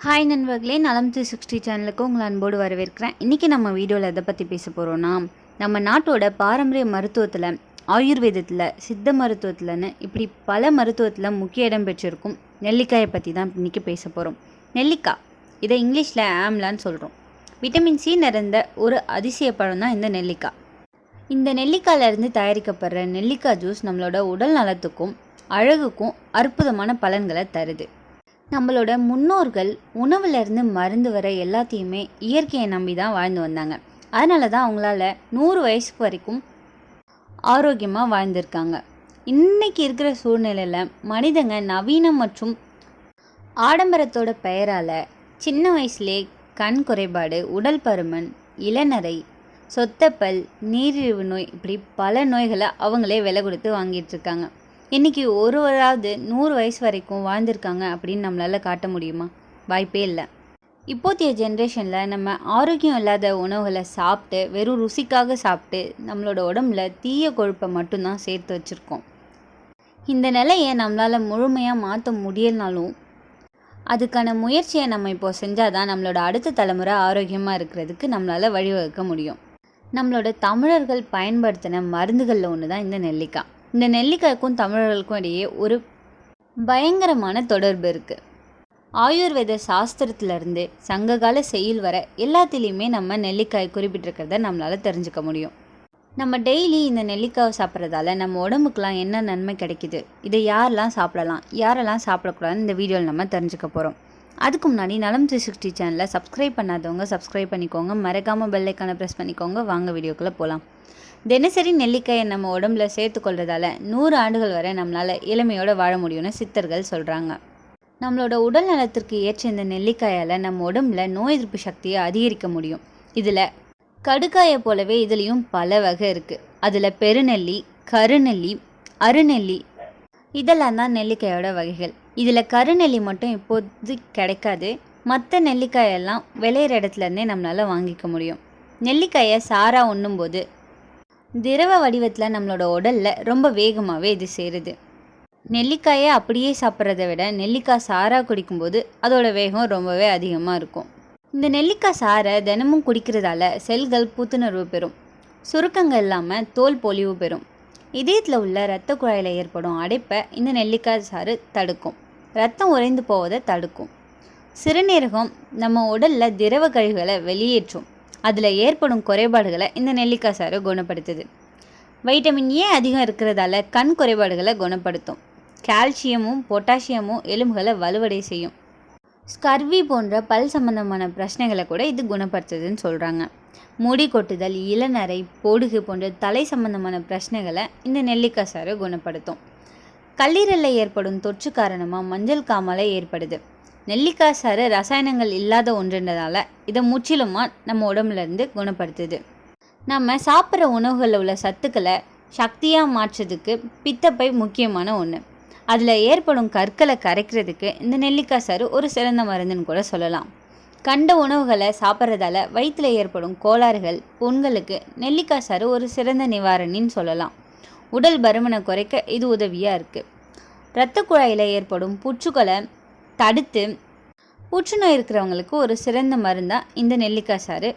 Hi நண்பர்களே, நலம் 360 சேனலுக்கு உங்களை அன்போடு வரவேற்கிறேன். இன்றைக்கி நம்ம வீடியோவில் எதை பற்றி பேச போகிறோன்னா, நம்ம நாட்டோட பாரம்பரிய மருத்துவத்தில், ஆயுர்வேதத்தில், சித்த மருத்துவத்தில்னு இப்படி பல மருத்துவத்தில் முக்கிய இடம் பெற்றிருக்கும் நெல்லிக்காயை பற்றி தான் இன்றைக்கி பேச போகிறோம். நெல்லிக்காய், இதை இங்கிலீஷில் ஆம்லான்னு சொல்கிறோம். விட்டமின் சி நிறைந்த ஒரு அதிசய பழம் தான் இந்த நெல்லிக்காய். இந்த நெல்லிக்காயிலிருந்து தயாரிக்கப்படுற நெல்லிக்காய் ஜூஸ் நம்மளோட உடல் நலத்துக்கும் அழகுக்கும் அற்புதமான பலன்களை தருது. நம்மளோட முன்னோர்கள் உணவுலேருந்து மருந்து வர எல்லாத்தையுமே இயற்கையை நம்பி தான் வாழ்ந்து வந்தாங்க. அதனால தான் அவங்களால 100 வயசுக்கு வரைக்கும் ஆரோக்கியமாக வாழ்ந்திருக்காங்க. இன்றைக்கி இருக்கிற சூழ்நிலையில் மனிதங்க நவீனம் மற்றும் ஆடம்பரத்தோட பெயரால் சின்ன வயசுலே கண் குறைபாடு, உடல் பருமன், இளநரை, சொத்தப்பல், நீரிழிவு நோய் இப்படி பல நோய்களை அவங்களே விலை கொடுத்து வாங்கிட்டுருக்காங்க. இன்றைக்கி ஒருவராவது 100 வயசு வரைக்கும் வாழ்ந்திருக்காங்க அப்படின்னு நம்மளால் காட்ட முடியுமா? வாய்ப்பே இல்லை. இப்போதைய ஜென்ரேஷனில் நம்ம ஆரோக்கியம் இல்லாத உணவுகளை சாப்பிட்டு வெறும் ருசிக்காக சாப்பிட்டு நம்மளோட உடம்புல தீய கொழுப்பை மட்டும்தான் சேர்த்து வச்சுருக்கோம். இந்த நிலையை நம்மளால் முழுமையாக மாற்ற முடியலனாலும் அதுக்கான முயற்சியை நம்ம இப்போ செஞ்சால் தான் நம்மளோட அடுத்த தலைமுறை ஆரோக்கியமாக இருக்கிறதுக்கு நம்மளால் வழிவகுக்க முடியும். நம்மளோட தமிழர்கள் பயன்படுத்தின மருந்துகளில் ஒன்று தான் இந்த நெல்லிக்காய். இந்த நெல்லிக்காய்க்கும் தமிழர்களுக்கும் இடையே ஒரு பயங்கரமான தொடர்பு இருக்குது. ஆயுர்வேத சாஸ்திரத்திலேருந்து சங்ககால செய்யுள் வர எல்லாத்துலேயுமே நம்ம நெல்லிக்காய் குறிப்பிட்டிருக்கிறத நம்மளால் தெரிஞ்சுக்க முடியும். நம்ம டெய்லி இந்த நெல்லிக்காய் சாப்பிட்றதால நம்ம உடம்புக்கெலாம் என்ன நன்மை கிடைக்குது, இதை யாரெல்லாம் சாப்பிடலாம், யாரெல்லாம் சாப்பிடக்கூடாதுன்னு இந்த வீடியோவில் நம்ம தெரிஞ்சுக்க போகிறோம். அதுக்கு முன்னாடி நலம் 360 சேனலை சப்ஸ்கிரைப் பண்ணாதவங்க சப்ஸ்கிரைப் பண்ணிக்கோங்க, மறக்காமல் பெல் ஐக்கானை ப்ரெஸ் பண்ணிக்கோங்க. வாங்க வீடியோக்குள்ளே போகலாம். தினசரி நெல்லிக்காயை நம்ம உடம்புல சேர்த்துக்கொள்றதால 100 ஆண்டுகள் வரை நம்மளால் இளமையோடு வாழ முடியும்னு சித்தர்கள் சொல்கிறாங்க. நம்மளோட உடல் நலத்திற்கு ஏற்ற இந்த நெல்லிக்காயால் நம்ம உடம்புல நோய் எதிர்ப்பு சக்தியை அதிகரிக்க முடியும். இதில் கடுக்காயை போலவே இதுலேயும் பல வகை இருக்குது. அதில் பெருநெல்லி, கருநெல்லி, அருநெல்லி இதெல்லாம் தான் நெல்லிக்காயோட வகைகள். இதில் கருநெல்லி மட்டும் இப்போது கிடைக்காது. மற்ற நெல்லிக்காயெல்லாம் விளையிற இடத்துலேருந்தே நம்மளால் வாங்கிக்க முடியும். நெல்லிக்காயை சாரா உண்ணும்போது திரவ வடிவத்தில் நம்மளோட உடலில் ரொம்ப வேகமாகவே இது சேருது. நெல்லிக்காயை அப்படியே சாப்பிட்றத விட நெல்லிக்காய் சாரா குடிக்கும்போது அதோட வேகம் ரொம்பவே அதிகமாக இருக்கும். இந்த நெல்லிக்காய் சாரை தினமும் குடிக்கிறதால செல்கள் புத்துணர்வு பெறும், சுருக்கங்கள் இல்லாமல் தோல் பொலிவு பெறும். இதயத்தில் உள்ள இரத்த குழாயில் ஏற்படும் அடைப்பை இந்த நெல்லிக்காய் சாறு தடுக்கும். ரத்தம் உறைந்து போவதை தடுக்கும். சிறுநீரகம் நம்ம உடலில் திரவ கழிவுகளை வெளியேற்றும். அதில் ஏற்படும் குறைபாடுகளை இந்த நெல்லிக்காய் சாறு குணப்படுத்துது. வைட்டமின் ஏ அதிகம் இருக்கிறதால கண் குறைபாடுகளை குணப்படுத்தும். கால்சியமும் பொட்டாசியமும் எலும்புகளை வலுவடை செய்யும். ஸ்கர்வி போன்ற பல் சம்பந்தமான பிரச்சனைகளை கூட இது குணப்படுத்துதுன்னு சொல்கிறாங்க. முடி கொட்டுதல், இளநரை, பொடுகு போன்ற தலை சம்பந்தமான பிரச்சனைகளை இந்த நெல்லிக்காய் சாறு குணப்படுத்தும். கல்லீரலில் ஏற்படும் தொற்று காரணமாக மஞ்சள் காமாலை ஏற்படுது. நெல்லிக்காய் சாறு ரசாயனங்கள் இல்லாத ஒன்றுன்றதால இதை முற்றிலுமாக நம்ம உடம்புலேருந்து குணப்படுத்துது. நம்ம சாப்பிட்ற உணவுகளில் உள்ள சத்துக்களை சக்தியாக மாற்றுறதுக்கு பித்தப்பை முக்கியமான ஒன்று. அதில் ஏற்படும் கற்களை கரைக்கிறதுக்கு இந்த நெல்லிக்காய் சாறு ஒரு சிறந்த மருந்துன்னு கூட சொல்லலாம். கண்ட உணவுகளை சாப்பிட்றதால வயிற்றில் ஏற்படும் கோளாறுகள், புண்களுக்கு நெல்லிக்காய் சாறு ஒரு சிறந்த நிவாரணின்னு சொல்லலாம். உடல் பருமனை குறைக்க இது உதவியாக இருக்குது. இரத்த குழாயில் ஏற்படும் புற்றுகளை தடுத்து புற்றுநோய் இருக்கிறவங்களுக்கு ஒரு சிறந்த மருந்தாக இந்த நெல்லிக்காய் சாறு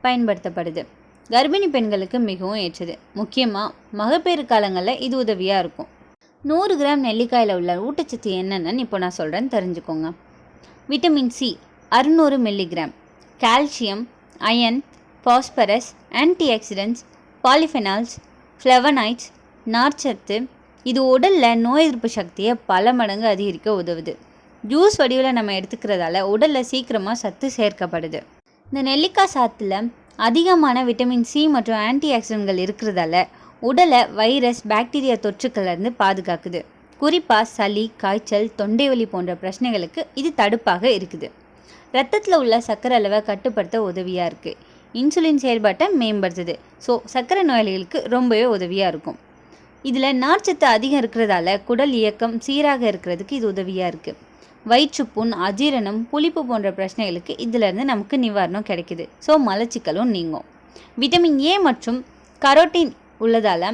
பயன்படுத்தப்படுது. கர்ப்பிணி பெண்களுக்கு மிகவும் ஏற்றது. முக்கியமாக மகப்பேறு காலங்களில் இது உதவியாக இருக்கும். 100 கிராம் நெல்லிக்காயில் உள்ள ஊட்டச்சத்து என்னென்னு இப்போ நான் சொல்கிறேன்னு தெரிஞ்சுக்கோங்க. Vitamin C 600 milligram, calcium, iron, phosphorus, antioxidants, polyphenols, flavonoids, நார்ச்சத்து. இது உடலில் நோய் எதிர்ப்பு சக்தியை பல மடங்கு அதிகரிக்க உதவுது. ஜூஸ் வடிவில் நம்ம எடுத்துக்கிறதால உடலில் சீக்கிரமாக சத்து சேர்க்கப்படுது. இந்த நெல்லிக்காய் சாத்தில் அதிகமான விட்டமின் சி மற்றும் ஆன்டி ஆக்சிடென்ட்கள் இருக்கிறதால உடலை வைரஸ், பாக்டீரியா தொற்றுக்கள்லேருந்து பாதுகாக்குது. குறிப்பாக சளி, காய்ச்சல், தொண்டை வலி போன்ற பிரச்சனைகளுக்கு இது தடுப்பாக இருக்குது. ரத்தத்தில் உள்ள சர்க்கரை அளவை கட்டுப்படுத்த உதவியாக இருக்குது. இன்சுலின் செயல்பாட்டை மேம்படுத்துது. ஸோ சர்க்கரை நோயாளிகளுக்கு ரொம்பவே உதவியாக இருக்கும். இதில் நார்ச்சத்து அதிகம் இருக்கிறதால குடல் இயக்கம் சீராக இருக்கிறதுக்கு இது உதவியாக இருக்குது. வயிற்றுப்புண், அஜீரணம், புளிப்பு போன்ற பிரச்சனைகளுக்கு இதிலேருந்து நமக்கு நிவாரணம் கிடைக்குது. ஸோ மலச்சிக்கலும் நீங்கும். விட்டமின் ஏ மற்றும் கரோட்டின் உள்ளதால்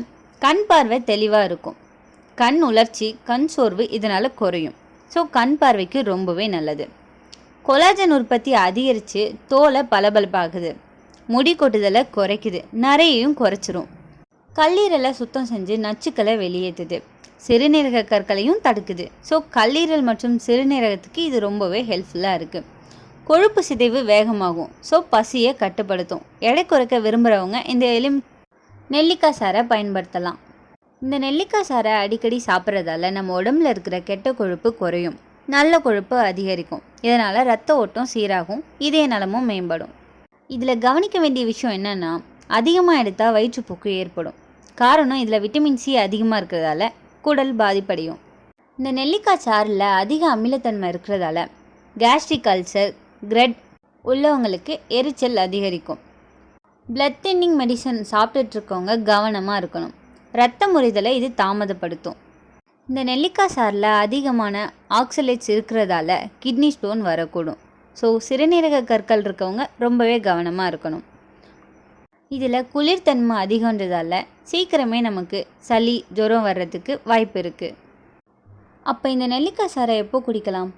கண் பார்வை தெளிவாக இருக்கும். கண் உலர்ச்சி, கண் சோர்வு இதனால் குறையும். ஸோ கண் பார்வைக்கு ரொம்பவே நல்லது. கொலாஜன் உற்பத்தி அதிகரித்து தோலை பளபளப்பாகுது, முடி கொட்டுதலை குறைக்குது, நரையையும் குறைச்சிரும். கல்லீரலை சுத்தம் செஞ்சு நச்சுக்களை வெளியேற்றுது, சிறுநீரக கற்களையும் தடுக்குது. ஸோ கல்லீரல் மற்றும் சிறுநீரகத்துக்கு இது ரொம்பவே ஹெல்ப்ஃபுல்லாக இருக்குது. கொழுப்பு சிதைவு வேகமாகும், ஸோ பசியை கட்டுப்படுத்தும். எடை குறைக்க விரும்புகிறவங்க இந்த நெல்லிக்காய் சாறை பயன்படுத்தலாம். இந்த நெல்லிக்காய் சாறை அடிக்கடி சாப்பிட்றதால நம்ம உடம்புல இருக்கிற கெட்ட கொழுப்பு குறையும், நல்ல கொழுப்பு அதிகரிக்கும். இதனால் ரத்த ஓட்டம் சீராகும், இதய நலமும் மேம்படும். இதில் கவனிக்க வேண்டிய விஷயம் என்னென்னா, அதிகமாக எடுத்தால் வயிற்றுப்போக்கு ஏற்படும். காரணம் இதில் விட்டமின் சி அதிகமாக இருக்கிறதால குடல் பாதிப்படையும். இந்த நெல்லிக்காய் சாறில் அதிக அமிலத்தன்மை இருக்கிறதால கேஸ்ட்ரிக் அல்சர், கிரெட் உள்ளவங்களுக்கு எரிச்சல் அதிகரிக்கும். பிளட் தின்னிங் மெடிசன் சாப்பிட்டுட்ருக்கவங்க கவனமாக இருக்கணும். இரத்த முறிதலை இது தாமதப்படுத்தும். இந்த நெல்லிக்காய் சாறில் அதிகமான ஆக்சலேட்ஸ் இருக்கிறதால கிட்னி ஸ்டோன் வரக்கூடும். ஸோ சிறுநீரக கற்கள் இருக்கவங்க ரொம்பவே கவனமாக இருக்கணும். இதில் குளிர்தன்மை அதிகன்றதால சீக்கிரமே நமக்கு சளி, ஜுரம் வர்றதுக்கு வாய்ப்பு இருக்குது. அப்போ இந்த நெல்லிக்காய் சாறை எப்போ குடிக்கலாம்?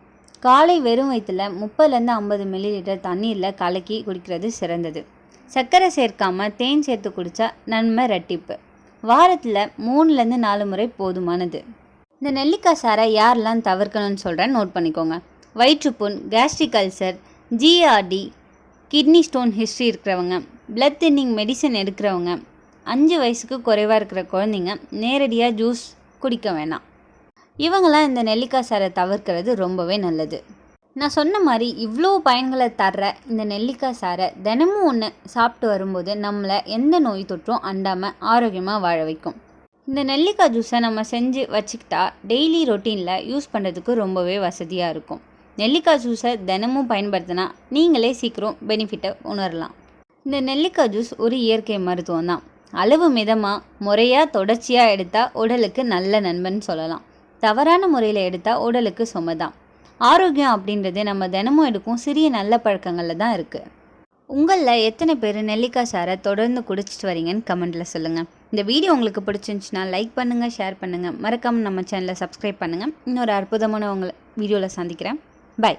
காலை வெறும் வயிற்றில் 30-50 மில்லிலிட்டர் தண்ணீரில் கலக்கி குடிக்கிறது சிறந்தது. சர்க்கரை சேர்க்காமல் தேன் சேர்த்து குடித்தா நன்மை ரெட்டிப்பு. வாரத்தில் 3-4 முறை போதுமானது. இந்த நெல்லிக்காய் சாறை யாரெல்லாம் தவிர்க்கணும்னு சொல்கிறேன், நோட் பண்ணிக்கோங்க. வயிற்றுப்புண், gastric ulcer, GRD, kidney stone history இருக்கிறவங்க, பிளட் தின்னிங் மெடிசன் எடுக்கிறவங்க, 5 வயசுக்கு குறைவாக இருக்கிற குழந்தைங்க நேரடியாக ஜூஸ் குடிக்க வேணாம். இவங்களாம் இந்த நெல்லிக்காய் சாறை தவிர்க்கிறது ரொம்பவே நல்லது. நான் சொன்ன மாதிரி இவ்வளோ பயன்களை தர்ற இந்த நெல்லிக்காய் சாறை தினமும் ஒன்று சாப்பிட்டு வரும்போது நம்மளை எந்த நோய் தொற்றும் அண்டாமல் ஆரோக்கியமாக வாழ வைக்கும். இந்த நெல்லிக்காய் ஜூஸை நம்ம செஞ்சு வச்சுக்கிட்டா டெய்லி ரொட்டீனில் யூஸ் பண்ணுறதுக்கு ரொம்பவே வசதியாக இருக்கும். நெல்லிக்காய் ஜூஸை தினமும் பயன்படுத்தினா நீங்களே சீக்கிரம் பெனிஃபிட்டை உணரலாம். இந்த நெல்லிக்காய் ஜூஸ் ஒரு இயற்கை மருத்துவம் தான். அளவு மிதமாக முறையாக தொடர்ச்சியாக எடுத்தால் உடலுக்கு நல்ல நண்பன் சொல்லலாம். தவறான முறையில் எடுத்தால் உடலுக்கு சுமதான். ஆரோக்கியம் அப்படின்றது நம்ம தினமும் எடுக்கும் சிறிய நல்ல பழக்கங்களில் தான் இருக்குது. உங்களில் எத்தனை பேர் நெல்லிக்காய் சாறை தொடர்ந்து குடிச்சிட்டு வரீங்கன்னு கமெண்ட்டில் சொல்லுங்கள். இந்த வீடியோ உங்களுக்கு பிடிச்சிருந்துச்சுன்னா லைக் பண்ணுங்கள், ஷேர் பண்ணுங்கள், மறக்காமல் நம்ம சேனலை சப்ஸ்கிரைப் பண்ணுங்கள். இன்னொரு அற்புதமான உங்களை வீடியோவில் சந்திக்கிறேன். பை.